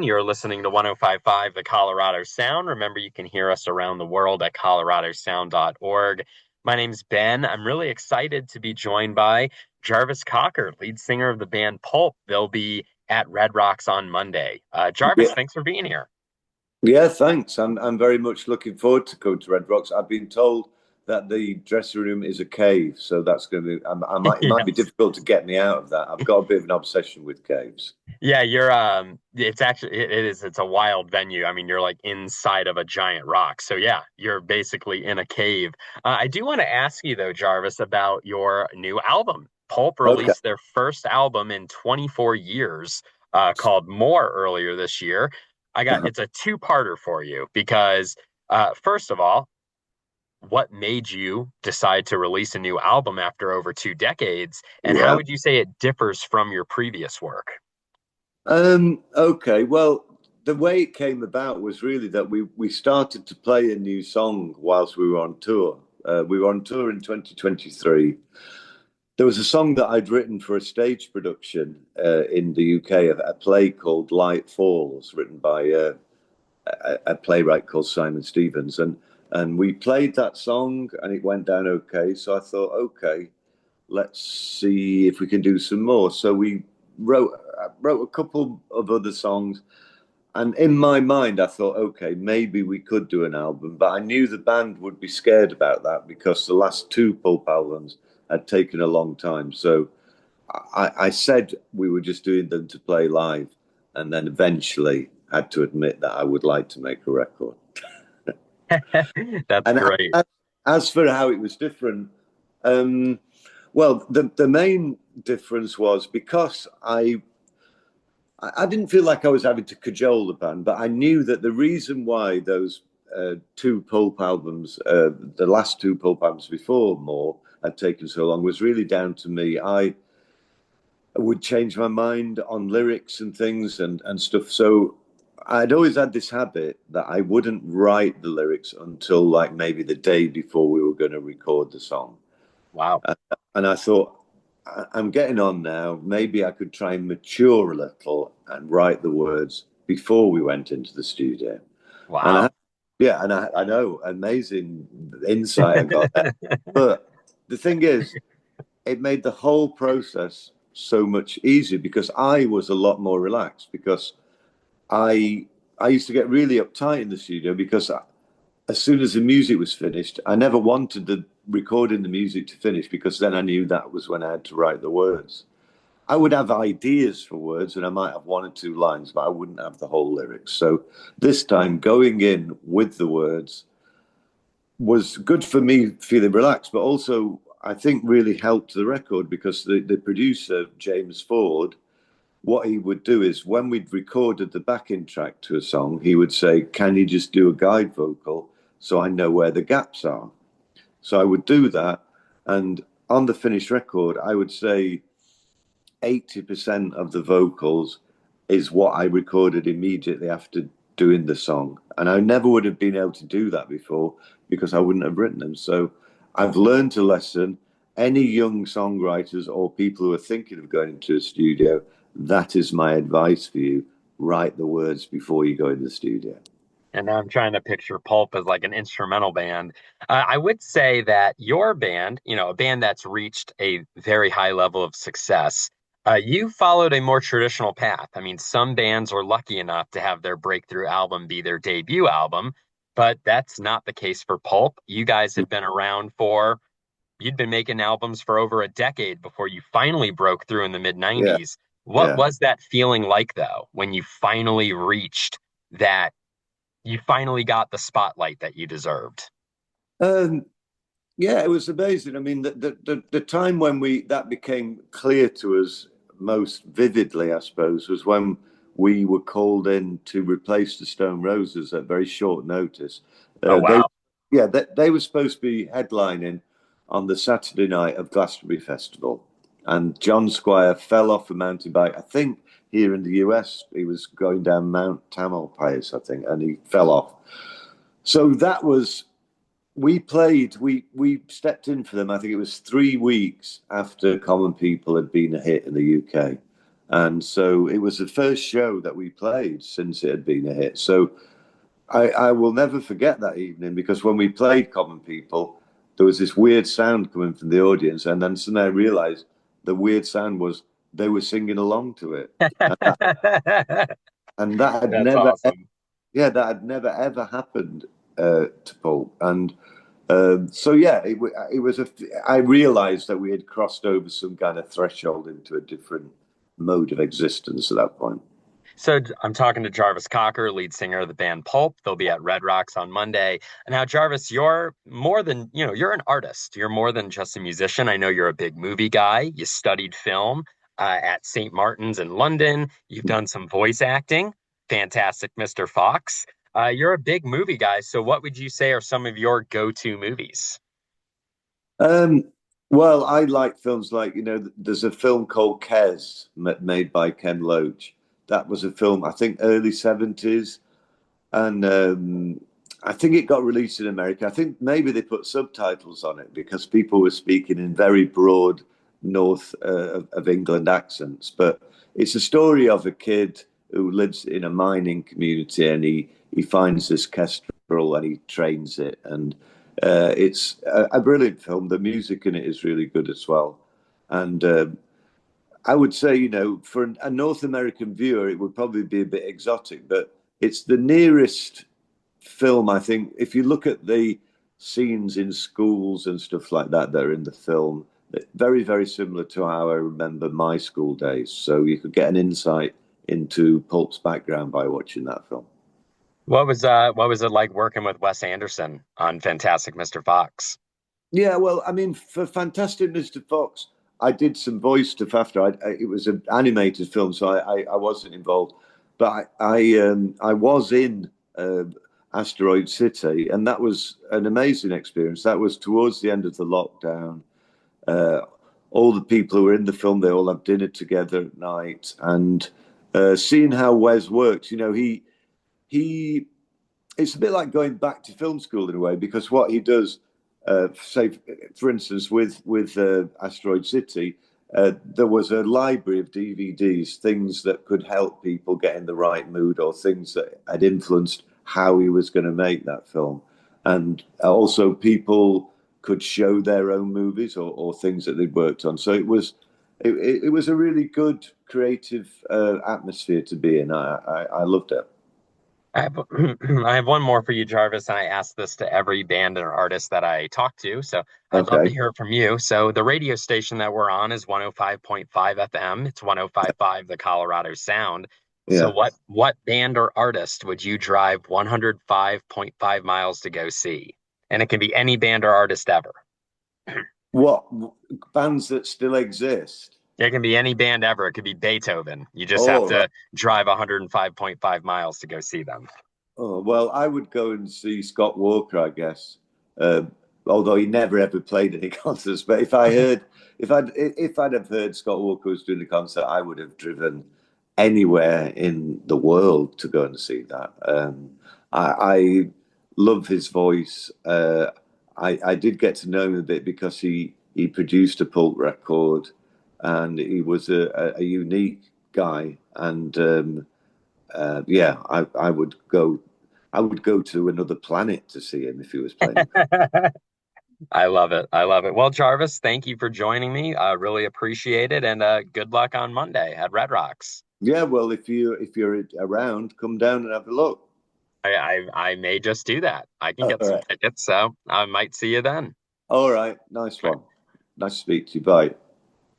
You're listening to 105.5 The Colorado Sound. Remember, you can hear us around the world at coloradosound.org. My name's Ben. I'm really excited to be joined by Jarvis Cocker, lead singer of the band Pulp. They'll be at Red Rocks on Monday. Jarvis, Yeah, thanks for being here. yeah, thanks. I'm very much looking forward to going to Red Rocks. I've been told that the dressing room is a cave, so that's going to be. It might be Yes. difficult to get me out of that. I've got a bit of an obsession with caves. Yeah, it's actually it's a wild venue. I mean, you're like inside of a giant rock. So yeah, you're basically in a cave. I do want to ask you though, Jarvis, about your new album. Pulp Okay. released their first album in 24 years, called More earlier this year. It's a two-parter for you because first of all, what made you decide to release a new album after over 2 decades? And how Yeah. would you say it differs from your previous work? Okay. Well, the way it came about was really that we started to play a new song whilst we were on tour. We were on tour in 2023. There was a song that I'd written for a stage production in the UK, a play called Light Falls, written by a playwright called Simon Stevens, and we played that song, and it went down okay. So I thought, okay, let's see if we can do some more. So we wrote a couple of other songs, and in my mind, I thought, okay, maybe we could do an album, but I knew the band would be scared about that because the last two Pulp albums had taken a long time. So I said we were just doing them to play live, and then eventually had to admit that I would like to make a record. That's And great. as for how it was different, um, well, the main difference was because I didn't feel like I was having to cajole the band, but I knew that the reason why those two Pulp albums, the last two Pulp albums before More, had taken so long was really down to me. I would change my mind on lyrics and things and stuff. So I'd always had this habit that I wouldn't write the lyrics until like maybe the day before we were going to record the song. Wow. Uh, and I thought, I'm getting on now. Maybe I could try and mature a little and write the words before we went into the studio. And Wow. yeah, and I know, amazing insight I got there. But the thing is, it made the whole process so much easier because I was a lot more relaxed because I I used to get really uptight in the studio because as soon as the music was finished, I never wanted the recording the music to finish because then I knew that was when I had to write the words. I would have ideas for words and I might have one or two lines, but I wouldn't have the whole lyrics. So this time going in with the words was good for me feeling relaxed, but also I think really helped the record because the producer, James Ford, what he would do is when we'd recorded the backing track to a song, he would say, can you just do a guide vocal so I know where the gaps are? So I would do that. And on the finished record, I would say 80% of the vocals is what I recorded immediately after doing the song. And I never would have been able to do that before because I wouldn't have written them. So I've learned a lesson. Any young songwriters or people who are thinking of going into a studio, that is my advice for you. Write the words before you go in the studio. And now I'm trying to picture Pulp as like an instrumental band. I would say that your band, a band that's reached a very high level of success, you followed a more traditional path. I mean, some bands were lucky enough to have their breakthrough album be their debut album, but that's not the case for Pulp. You guys have been around you'd been making albums for over a decade before you finally broke through in the mid Yeah, 90s. What yeah. was that feeling like, though, when you finally reached that? You finally got the spotlight that you deserved. Um, Yeah, it was amazing. I mean, the time when we that became clear to us most vividly, I suppose, was when we were called in to replace the Stone Roses at very short notice. Oh, They, wow. yeah, they were supposed to be headlining on the Saturday night of Glastonbury Festival, and John Squire fell off a mountain bike. I think here in the US, he was going down Mount Tamalpais, I think, and he fell off. So that was we stepped in for them. I think it was 3 weeks after Common People had been a hit in the UK, And so it was the first show that we played since it had been a hit. So I will never forget that evening because when we played Common People, there was this weird sound coming from the audience. And then suddenly I realized the weird sound was they were singing along to it. And that had That's never, awesome. yeah, that had never ever happened to Pulp. And so yeah, it was I realized that we had crossed over some kind of threshold into a different mode of existence at that point. I'm talking to Jarvis Cocker, lead singer of the band Pulp. They'll be at Red Rocks on Monday. And now, Jarvis, you're more than, you're an artist. You're more than just a musician. I know you're a big movie guy. You studied film at St. Martin's in London. You've done some voice acting. Fantastic, Mr. Fox. You're a big movie guy. So what would you say are some of your go-to movies? Um, well, I like films like, there's a film called Kes made by Ken Loach. That was a film, I think, early 70s. And I think it got released in America. I think maybe they put subtitles on it because people were speaking in very broad north of England accents. But it's a story of a kid who lives in a mining community and he finds this kestrel and he trains it. And it's a brilliant film. The music in it is really good as well. And I would say, for a North American viewer, it would probably be a bit exotic, but it's the nearest film, I think. If you look at the scenes in schools and stuff like that that are in the film, very, very similar to how I remember my school days. So you could get an insight into Pulp's background by watching that film. What was it like working with Wes Anderson on Fantastic Mr. Fox? Yeah, well, I mean, for Fantastic Mr. Fox, I did some voice stuff after. It was an animated film, so I wasn't involved. But I was in Asteroid City, and that was an amazing experience. That was towards the end of the lockdown. Uh, all the people who were in the film, they all had dinner together at night, and seeing how Wes works, he it's a bit like going back to film school in a way because what he does, say for instance, with Asteroid City, there was a library of DVDs, things that could help people get in the right mood or things that had influenced how he was going to make that film, and also people could show their own movies or things that they'd worked on. So it was a really good creative atmosphere to be in. I loved it. I have, I have one more for you, Jarvis, and I ask this to every band or artist that I talk to. So I'd love to Okay. hear it from you. So the radio station that we're on is 105.5 FM. It's 105.5 the Colorado Sound. So Yeah. what band or artist would you drive 105.5 miles to go see? And it can be any band or artist ever. What bands that still exist? It can be any band ever. It could be Beethoven. You just have Oh, right. to drive 105.5 miles to go see them. Oh, well, I would go and see Scott Walker, I guess. Uh, Although he never ever played any concerts. But if I'd have heard Scott Walker was doing a concert, I would have driven anywhere in the world to go and see that. I love his voice. I did get to know him a bit because he produced a Pulp record, and he was a unique guy. And yeah, I would go to another planet to see him if he was playing. I love it. I love it. Well, Jarvis, thank you for joining me. I really appreciate it. And good luck on Monday at Red Rocks. Yeah, well, if you're around, come down and have a look. I may just do that. I can All get some right. tickets, so I might see you then. All right. Nice one. Nice to speak to you. Bye.